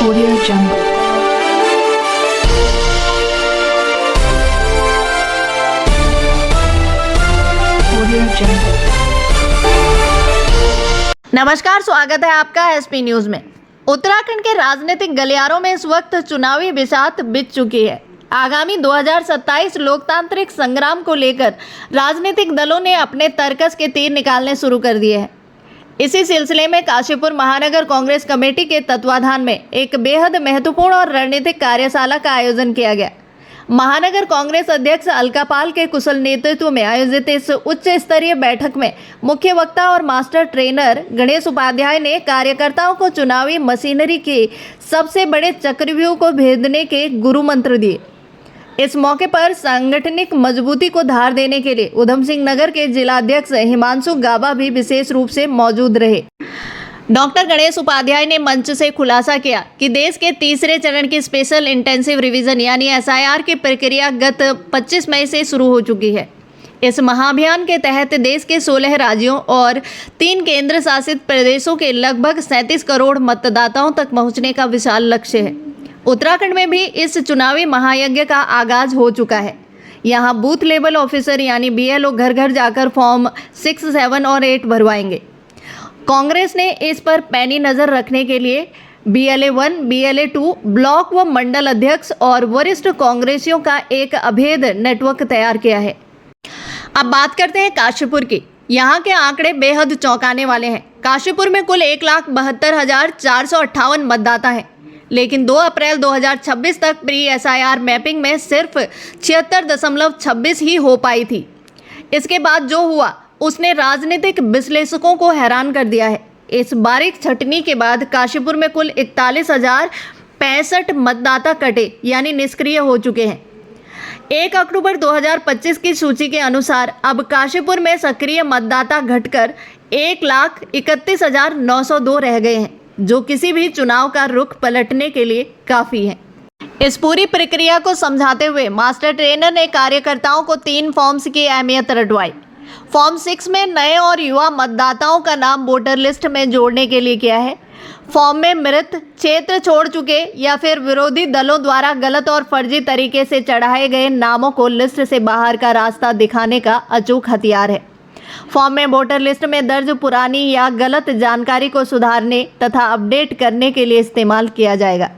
Audio Jungle. Audio Jungle. नमस्कार, स्वागत है आपका एसपी न्यूज में। उत्तराखंड के राजनीतिक गलियारों में इस वक्त चुनावी बिसात बीत चुकी है। आगामी 2027 लोकतांत्रिक संग्राम को लेकर राजनीतिक दलों ने अपने तर्कस के तीर निकालने शुरू कर दिए हैं। इसी सिलसिले में काशीपुर महानगर कांग्रेस कमेटी के तत्वाधान में एक बेहद महत्वपूर्ण और रणनीतिक कार्यशाला का आयोजन किया गया। महानगर कांग्रेस अध्यक्ष अलका पाल के कुशल नेतृत्व में आयोजित इस उच्च स्तरीय बैठक में मुख्य वक्ता और मास्टर ट्रेनर गणेश उपाध्याय ने कार्यकर्ताओं को चुनावी मशीनरी के सबसे बड़े चक्रव्यूह को भेदने के गुरु मंत्र दिए। इस मौके पर सांगठनिक मजबूती को धार देने के लिए उधम सिंह नगर के जिलाध्यक्ष हिमांशु गाबा भी विशेष रूप से मौजूद रहे। डॉक्टर गणेश उपाध्याय ने मंच से खुलासा किया कि देश के तीसरे चरण की स्पेशल इंटेंसिव रिवीजन यानी SIR की प्रक्रिया गत 25 मई से शुरू हो चुकी है। इस महाअभियान के तहत देश के 16 राज्यों और 3 केंद्र शासित प्रदेशों के लगभग 37 करोड़ मतदाताओं तक पहुंचने का विशाल लक्ष्य है। उत्तराखंड में भी इस चुनावी महायज्ञ का आगाज हो चुका है। यहाँ बूथ लेवल ऑफिसर यानी BLO घर घर जाकर फॉर्म 6, 7 और 8 भरवाएंगे। कांग्रेस ने इस पर पैनी नज़र रखने के लिए BLA1, BLA2 ब्लॉक व मंडल अध्यक्ष और वरिष्ठ कांग्रेसियों का एक अभेद नेटवर्क तैयार किया है। अब बात करते हैं काशीपुर की। यहाँ के आंकड़े बेहद चौंकाने वाले हैं। काशीपुर में कुल 1,72,458 मतदाता हैं, लेकिन 2 अप्रैल 2026 तक प्री SIR मैपिंग में सिर्फ 76.26 ही हो पाई थी। इसके बाद जो हुआ उसने राजनीतिक विश्लेषकों को हैरान कर दिया है। इस बारीक छटनी के बाद काशीपुर में कुल 41,065 मतदाता कटे यानी निष्क्रिय हो चुके हैं। 1 अक्टूबर 2025 की सूची के अनुसार अब काशीपुर में सक्रिय मतदाता घटकर 1,31,902 रह गए हैं, जो किसी भी चुनाव का रुख पलटने के लिए काफ़ी है। इस पूरी प्रक्रिया को समझाते हुए मास्टर ट्रेनर ने कार्यकर्ताओं को 3 फॉर्म्स की अहमियत रटवाई। फॉर्म 6 में नए और युवा मतदाताओं का नाम वोटर लिस्ट में जोड़ने के लिए किया है। फॉर्म में मृत, क्षेत्र छोड़ चुके या फिर विरोधी दलों द्वारा गलत और फर्जी तरीके से चढ़ाए गए नामों को लिस्ट से बाहर का रास्ता दिखाने का अचूक हथियार है। फॉर्म में वोटर लिस्ट में दर्ज पुरानी या गलत जानकारी को सुधारने तथा अपडेट करने के लिए इस्तेमाल किया जाएगा।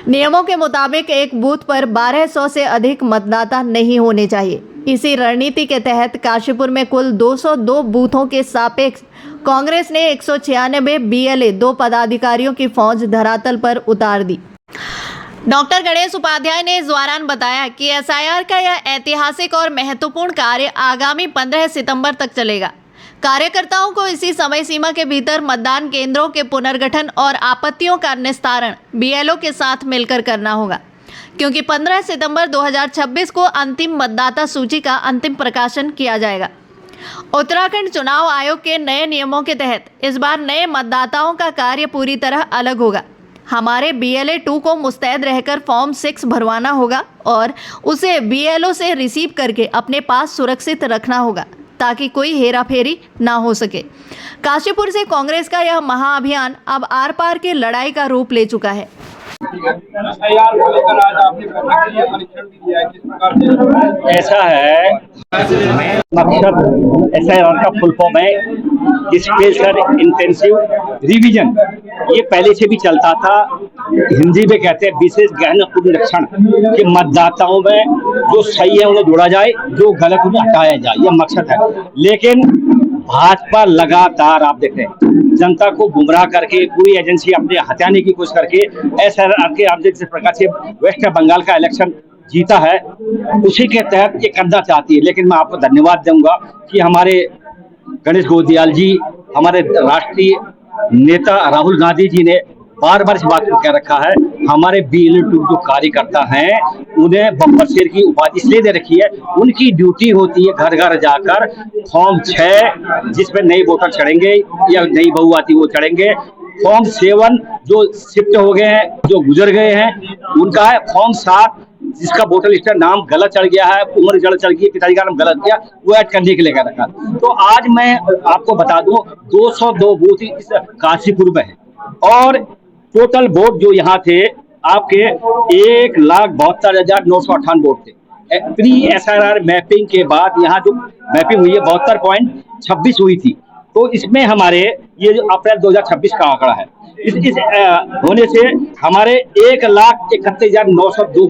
नियमों के मुताबिक एक बूथ पर 1200 से अधिक मतदाता नहीं होने चाहिए। इसी रणनीति के तहत काशीपुर में कुल 202 बूथों के सापेक्ष कांग्रेस ने 196 BLA 2 पदाधिकारियों की फौज धरातल पर उतार दी। डॉक्टर गणेश उपाध्याय ने इस दौरान बताया कि SIR का यह ऐतिहासिक और महत्वपूर्ण कार्य आगामी 15 सितंबर तक चलेगा। कार्यकर्ताओं को इसी समय सीमा के भीतर मतदान केंद्रों के पुनर्गठन और आपत्तियों का निस्तारण BLO के साथ मिलकर करना होगा, क्योंकि 15 सितंबर 2026 को अंतिम मतदाता सूची का अंतिम प्रकाशन किया जाएगा। उत्तराखंड चुनाव आयोग के नए नियमों के तहत इस बार नए मतदाताओं का कार्य पूरी तरह अलग होगा। हमारे BLA2 को मुस्तैद रहकर फॉर्म 6 भरवाना होगा और उसे BLO से रिसीव करके अपने पास सुरक्षित रखना होगा ताकि कोई हेराफेरी ना हो सके। काशीपुर से कांग्रेस का यह महाअभियान अब आर पार की लड़ाई का रूप ले चुका है। SIR को लेकर आज आपने बैठक के लिए परीक्षण भी दिया है, किस प्रकार से? ऐसा है, मकसद SIR का फुल फॉर्म है स्पेशल इंटेंसिव रिवीजन। ये पहले से भी चलता था। हिंदी में कहते हैं विशेष गहन पुनरीक्षण के मतदाताओं में जो सही है उन्हें जोड़ा जाए, जो गलत उन्हें हटाया जाए, यह मकसद है। लेकिन भाजपा लगातार आप देखें जनता को गुमराह करके पूरी एजेंसी अपने हथियाने की कोशिश करके SIR के आप जिस प्रकार से वेस्ट बंगाल का इलेक्शन जीता है उसी के तहत ये करना चाहती है। लेकिन मैं आपको धन्यवाद दूंगा कि हमारे गणेश गोदियाल जी, हमारे राष्ट्रीय नेता राहुल गांधी जी ने बार बार इस बात को कह रखा है। हमारे BLA2 जो कार्यकर्ता हैं उन्हें बम्पर शेर की उपाधि इसलिए दे रखी है, उनकी ड्यूटी होती है घर घर जाकर फॉर्म 6 जिसमें नए वोटर चढ़ेंगे या नई बहू आती वो चढ़ेंगे, फॉर्म 7 जो शिफ्ट हो गए हैं, जो गुजर गए हैं उनका है, फॉर्म 7 जिसका वोटर लिस्ट नाम गलत चढ़ गया है, उम्र जड़ चढ़ गई, पिताजी का नाम गलत गया, वो ऐड करने के लिए कह रखा। तो आज मैं आपको बता दूं 202 बूथ इस काशीपुर में है और टोटल वोट जो यहाँ थे आपके 1,72,958 वोट थे। प्री SRR मैपिंग के बाद यहाँ जो मैपिंग हुई है 72.26 हुई थी। तो इसमें हमारे ये जो अप्रैल 2026 का आंकड़ा है, इस होने से हमारे 1,31,902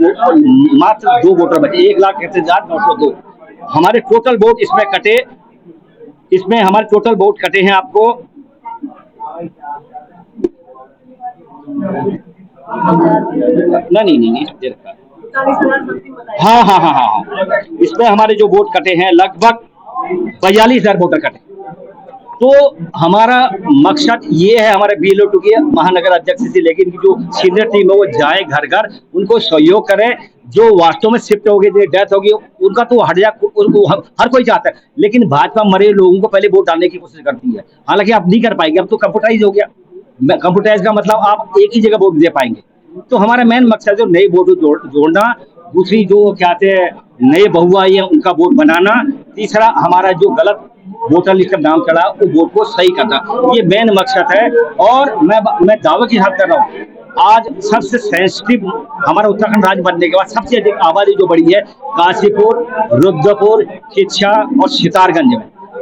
मात्र 2 वोटर बचे। 1,31,902 हमारे टोटल वोट इसमें कटे। इसमें हमारे टोटल वोट कटे हैं आपको नहीं हाँ, इसमें हमारे जो वोट कटे हैं लगभग 42,000 वोटर कटे। तो हमारा मकसद ये है हमारे BLO2 के महानगर अध्यक्ष से लेकर इनकी जो सीनियर टीम है वो जाए घर घर, उनको सहयोग करें। जो वास्तव में शिफ्ट हो गए, डेथ होगी, उनका तो हट जा, उनको हर कोई चाहता है, लेकिन भाजपा मरे लोगों को पहले वोट डालने की कोशिश करती है। हालांकि आप नहीं कर पाएंगे, अब तो कंप्यूटराइज हो गया। कंप्यूटराइज का मतलब आप एक ही जगह वोट दे पाएंगे। तो हमारा मेन मकसद है नए वोट जोड़ना, दूसरी जो कहते हैं नए बहुआ है उनका वोट बनाना, तीसरा हमारा जो गलत वोटर लिस्ट का नाम चला वो वोट को सही करना, ये मेन मकसद है। और मैं दावे के साथ कर रहा हूँ, आज सबसे सेंसिटिव हमारा उत्तराखंड राज्य बनने के बाद सबसे अधिक आबादी जो बढ़ी है काशीपुर, रुद्रपुर, किच्छा और सितारगंज में।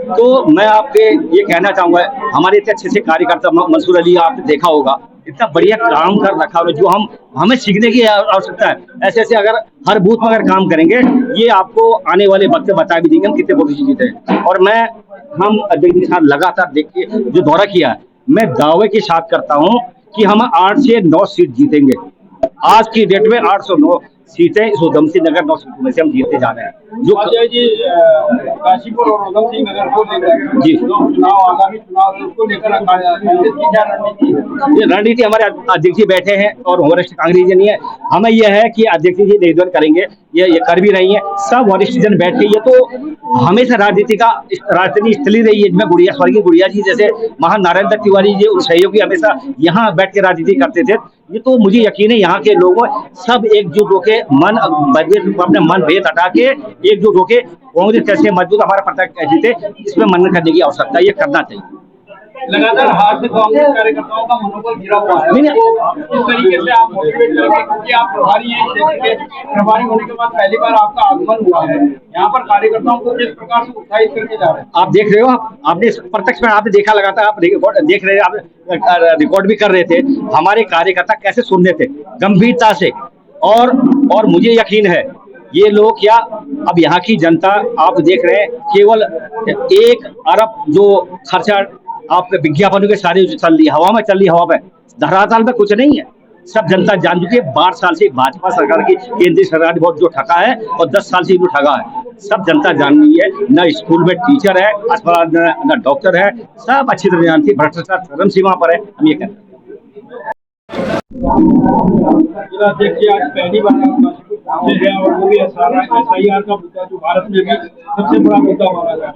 तो मैं आपके ये कहना चाहूंगा, हमारे इतने अच्छे से कार्यकर्ता मंसूर अली आपने देखा होगा, इतना बढ़िया काम कर रखा है, जो हमें सीखने की आवश्यकता है। ऐसे ऐसे अगर हर बूथ में अगर काम करेंगे, ये आपको आने वाले वक्त में बता भी देंगे हम कितने वोट जीते हैं। और हम अध्यक्ष के साथ लगातार देखिए जो दौरा किया है, मैं दावे के साथ करता हूं कि हम 8 से 9 सीट जीतेंगे। आज की डेट में 809 सीटें इस उधम सिंह नगर 9 सीटों में से हम जीतते जा रहे हैं। जो अजय जी काशीपुर और उधम सिंह नगर को लेकर जी चुनाव आगामी चुनाव उसको लेकर रखा जाए, रणनीति हमारे अध्यक्ष जी बैठे हैं और वरिष्ठ कांग्रेस नहीं है। हमें यह है कि अध्यक्ष जी निवेदन करेंगे, ये कर भी रही है, सब वरिष्ठ जन बैठ के। ये तो हमेशा राजनीति स्थली रही है, जिसमें स्वर्गीय गुड़िया जी जैसे महान नारायण दत्त तिवारी जी और सहयोगी हमेशा यहाँ बैठ के राजनीति करते थे। ये तो मुझे यकीन है यहाँ के लोगों सब एकजुट होके अपने मन भेद हटा के एकजुट होके कांग्रेस कैसे मजबूत हमारा प्रत्याशी जीते, इसमें मनन करने की आवश्यकता, ये करना चाहिए। लगातार हार से कांग्रेस कार्यकर्ताओं का मनोबल गिरा हुआ है। इस तरीके से आप मोटिवेट करेंगे, क्योंकि आप प्रभारी हैं, प्रभारी होने के बाद पहली बार आपका आगमन हुआ है यहाँ पर, कार्यकर्ताओं को किस प्रकार से उत्साहित करके जा रहे हैं? आप देख रहे हो, आपने प्रत्यक्ष में आपने देखा, लगातार आप देख रहे हैं, आप रिकॉर्ड भी कर रहे थे, हमारे कार्यकर्ता कैसे सुन रहे थे गंभीरता से। और मुझे यकीन है ये लोग क्या, अब यहाँ की जनता आप देख रहे हैं, केवल 1 अरब जो खर्चा आप विज्ञापनों के सारे चल रही हवा में, धरातल में कुछ नहीं है। सब जनता जान चुकी है। 12 साल से भाजपा सरकार की, केंद्रीय सरकार ने बहुत जो ठगा है, और 10 साल से जो ठगा है, सब जनता जान रही है। न स्कूल में टीचर है, अस्पताल में न डॉक्टर है, सब अच्छी तरह जानती है। भ्रष्टाचार चरम सीमा पर है, हम ये कहते हैं। देखिए आज पहली बार और वो भी SIR का मुद्दा जो भारत में भी सबसे बड़ा मुद्दा माना जा रहा है,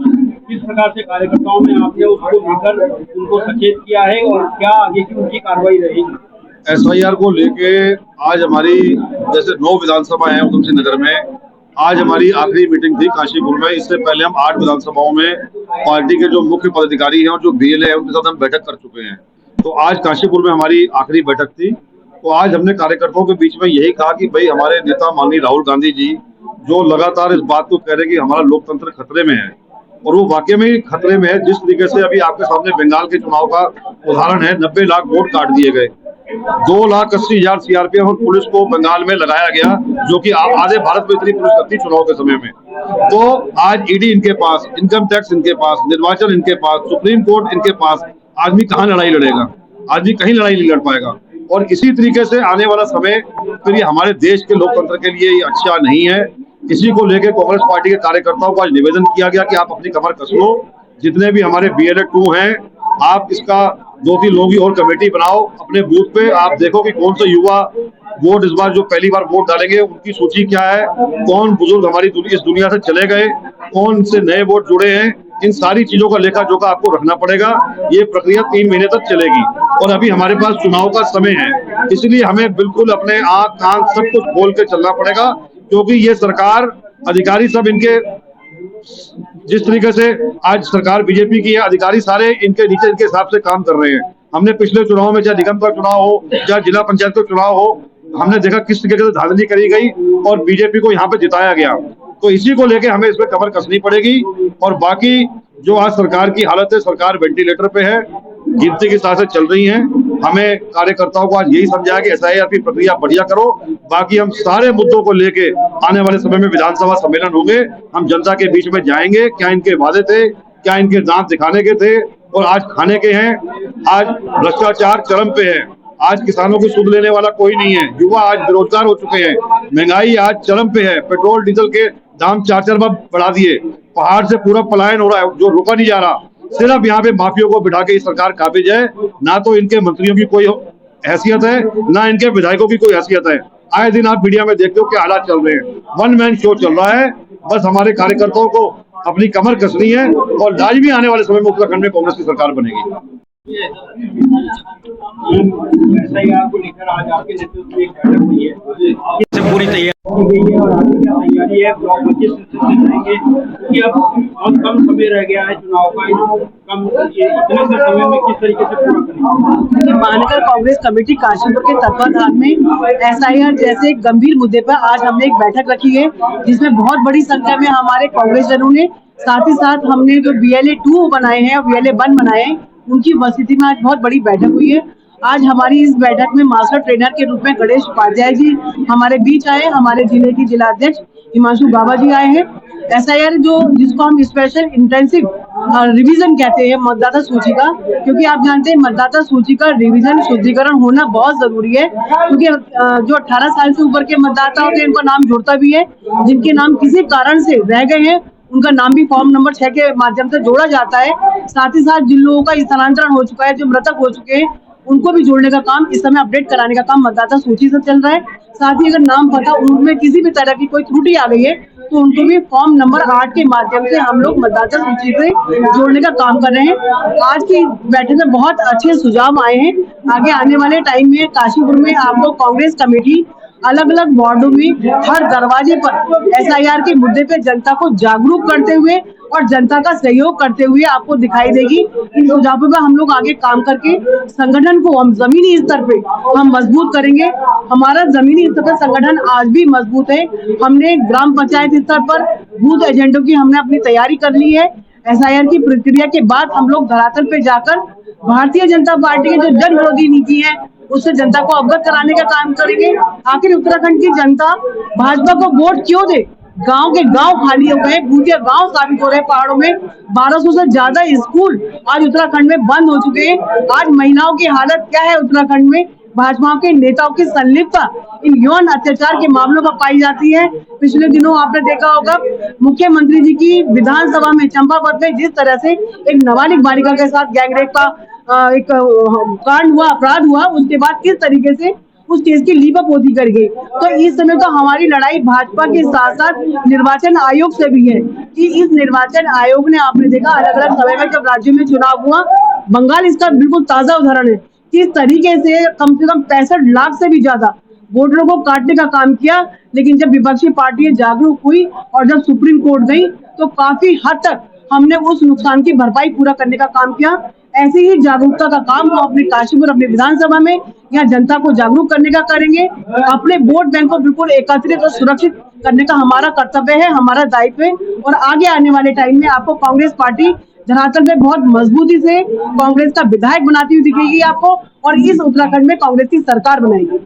किस प्रकार से कार्यकर्ताओं में आपने उसको लेकर उनको सचेत किया है और क्या आगे की उनकी कार्रवाई रहेगी? SIR को लेके आज हमारी जैसे 9 विधानसभा है उधम सिंह नगर में, आज हमारी आखिरी मीटिंग थी काशीपुर में। इससे पहले हम 8 विधानसभाओं में पार्टी के जो मुख्य पदाधिकारी हैं और जो BLA है उनके साथ हम बैठक कर चुके हैं। तो आज काशीपुर में हमारी आखिरी बैठक थी। तो आज हमने कार्यकर्ताओं के बीच में यही कहा कि भाई हमारे नेता माननीय राहुल गांधी जी जो लगातार इस बात को कह रहे हैं कि हमारा लोकतंत्र खतरे में है, और वो वाकई में खतरे में है। जिस तरीके से अभी आपके सामने बंगाल के चुनाव का उदाहरण है, 90 लाख वोट काट दिए गए, 2,80,000 CRPF और पुलिस को बंगाल में लगाया गया, जो कि आधे भारत में इतनी पुलिस लगती चुनाव के समय में। तो आज ED इनके पास, इनकम टैक्स इनके पास, निर्वाचन इनके पास, सुप्रीम कोर्ट इनके पास, आदमी कहाँ लड़ाई लड़ेगा? आदमी कहीं लड़ाई नहीं लड़ पाएगा। और इसी तरीके से आने वाला समय फिर ये हमारे देश के लोकतंत्र के लिए ये अच्छा नहीं है। इसी को लेकर कांग्रेस पार्टी के कार्यकर्ताओं को आज निवेदन किया गया कि आप अपनी कमर कस लो, जितने भी हमारे BLA2 हैं, आप इसका 2-3 लोगों की और कमेटी बनाओ अपने बूथ पे। आप देखो कि कौन से युवा वोट इस बार जो पहली बार वोट डालेंगे उनकी सूची क्या है, कौन बुजुर्ग हमारी इस दुनिया से चले गए, कौन से नए वोट जुड़े हैं, इन सारी चीजों का लेखा जोखा आपको रखना पड़ेगा। ये प्रक्रिया 3 महीने तक चलेगी और अभी हमारे पास चुनाव का समय है, इसलिए हमें बिल्कुल अपने आंख कान सब कुछ खोल के चलना पड़ेगा, क्योंकि ये सरकार, अधिकारी सब इनके, जिस तरीके से आज सरकार BJP की है, अधिकारी सारे इनके नीचे इनके हिसाब से काम कर रहे हैं। हमने पिछले चुनाव में चाहे निगम का चुनाव हो, चाहे जिला पंचायत का चुनाव हो, हमने देखा किस तरीके से धांधली करी गई और बीजेपी को यहाँ पे जिताया गया। तो इसी को लेके हमें इसमें कमर कसनी पड़ेगी। और बाकी जो आज सरकार की हालत है, सरकार वेंटिलेटर पे है, गिनती के साथ चल रही है। हमें कार्यकर्ताओं को आज यही समझाया कि SIR की प्रक्रिया बढ़िया करो। बाकी हम सारे मुद्दों को लेके आने वाले समय में विधानसभा सम्मेलन होंगे, हम जनता के बीच में जाएंगे। क्या इनके वादे थे, क्या इनके दांत दिखाने के थे और आज खाने के हैं। आज भ्रष्टाचार चरम पे है, आज किसानों की सुध लेने वाला कोई नहीं है, युवा आज बेरोजगार हो चुके हैं, महंगाई आज चरम पे है, पेट्रोल डीजल के दाम 4-4 बार बढ़ा दिए, पहाड़ से पूरा पलायन हो रहा है जो रुका नहीं जा रहा। सिर्फ यहाँ पे माफियों को बिठा के सरकार काबिज है, ना तो इनके मंत्रियों की कोई हैसियत है, ना इनके विधायकों की कोई हैसियत है। आए दिन आप मीडिया में देखते हो कि हालात चल रहे हैं, वन मैन शो चल रहा है। बस हमारे कार्यकर्ताओं को अपनी कमर कसनी है और लाजमी आने वाले समय में उत्तराखंड में कांग्रेस की सरकार बनेगी। SIR को लेकर आज आपके नेतृत्व में एक बैठक हुई है, पूरी तैयारी है, ब्लॉक 25 से जाएंगे कि अब बहुत कम समय रह गया है चुनाव का, इतने से समय में किस तरीके से पूरा करेंगे? महानगर कांग्रेस कमेटी काशीपुर के तत्वाधान में SIR जैसे एक गंभीर मुद्दे पर आज हमने एक बैठक रखी है, जिसमें बहुत बड़ी संख्या में हमारे कांग्रेस जनों ने, साथ ही साथ हमने जो BLA 2 बनाए हैं और BLA 1 बनाए हैं, उनकी उपस्थिति में आज बहुत बड़ी बैठक हुई है। आज हमारी इस बैठक में मास्टर ट्रेनर के रूप में गणेश उपाध्याय जी हमारे बीच आए, हमारे जिले की जिला अध्यक्ष हिमांशु बाबा जी आए हैं। SIR जिसको हम स्पेशल इंटेंसिव रिवीजन कहते हैं मतदाता सूची का, क्योंकि आप जानते हैं मतदाता सूची का रिवीजन शुद्धिकरण होना बहुत जरूरी है, क्योंकि जो 18 साल से ऊपर के मतदाता होते हैं उनका नाम जुड़ता भी है, जिनके नाम किसी कारण से रह गए हैं उनका नाम भी फॉर्म नंबर 6 के माध्यम से जोड़ा जाता है। साथ ही साथ जिन लोगों का स्थानांतरण हो चुका है, जो मृतक हो चुके हैं, उनको भी जोड़ने का काम इस समय अपडेट कराने का काम मतदाता सूची से चल रहा है। साथ ही अगर नाम पता उनमें किसी भी तरह की कोई त्रुटि आ गई है तो उनको भी फॉर्म नंबर 8 के माध्यम से हम लोग मतदाता सूची से जोड़ने का काम कर रहे हैं। आज की बैठक में बहुत अच्छे सुझाव आए हैं। आगे आने वाले टाइम में काशीपुर में आपको कांग्रेस कमेटी अलग अलग वार्डों में हर दरवाजे पर SIR के मुद्दे पे जनता को जागरूक करते हुए और जनता का सहयोग करते हुए आपको दिखाई देगी। इन सुझावों पर हम लोग आगे काम करके संगठन को हम जमीनी स्तर पे हम मजबूत करेंगे। हमारा जमीनी स्तर पर संगठन आज भी मजबूत है। हमने ग्राम पंचायत स्तर पर बूथ एजेंटों की हमने अपनी तैयारी कर ली है। SIR की प्रक्रिया के बाद हम लोग धरातल पे जाकर भारतीय जनता पार्टी की जो जन विरोधी नीति है उससे जनता को अवगत कराने का काम करेंगे। आखिर उत्तराखंड की जनता भाजपा को वोट क्यों दे? गांव के गांव खाली हो गए, भूतिया गांव साबित हो रहे पहाड़ों में। 1200 से ज्यादा स्कूल आज उत्तराखंड में बंद हो चुके हैं। आज महिलाओं की हालत क्या है उत्तराखंड में? भाजपा के नेताओं की संलिप्तता इन यौन अत्याचार के मामलों पर पाई जाती है। पिछले दिनों आपने देखा होगा मुख्यमंत्री जी की विधानसभा में चंपावत में जिस तरह से एक नाबालिग बालिका के साथ गैंगरेप का एक कांड हुआ, अपराध हुआ, उसके बाद किस तरीके से उस केस की लीपापोती कर गई। तो इस समय तो हमारी लड़ाई भाजपा के साथ साथ निर्वाचन आयोग से भी है कि इस निर्वाचन आयोग ने आपने देखा अलग अलग समय में जब राज्यों में चुनाव हुआ, बंगाल इसका बिल्कुल ताजा उदाहरण है, किस तरीके से कम 65 लाख से भी ज्यादा वोटरों को काटने का काम किया। लेकिन जब विपक्षी पार्टियां जागरूक हुई और जब सुप्रीम कोर्ट गई तो काफी हद तक हमने उस नुकसान की भरपाई पूरा करने का काम किया। ऐसी ही जागरूकता का काम हम अपने काशीपुर अपने विधानसभा में यहाँ जनता को जागरूक करने का करेंगे। अपने वोट बैंक को बिल्कुल एकत्रित और सुरक्षित करने का हमारा कर्तव्य है, हमारा दायित्व है। और आगे आने वाले टाइम में आपको कांग्रेस पार्टी धरातल पे बहुत मजबूती से कांग्रेस का विधायक बनाती हुई दिखेगी आपको, और इस उत्तराखंड में कांग्रेस की सरकार बनाएगी।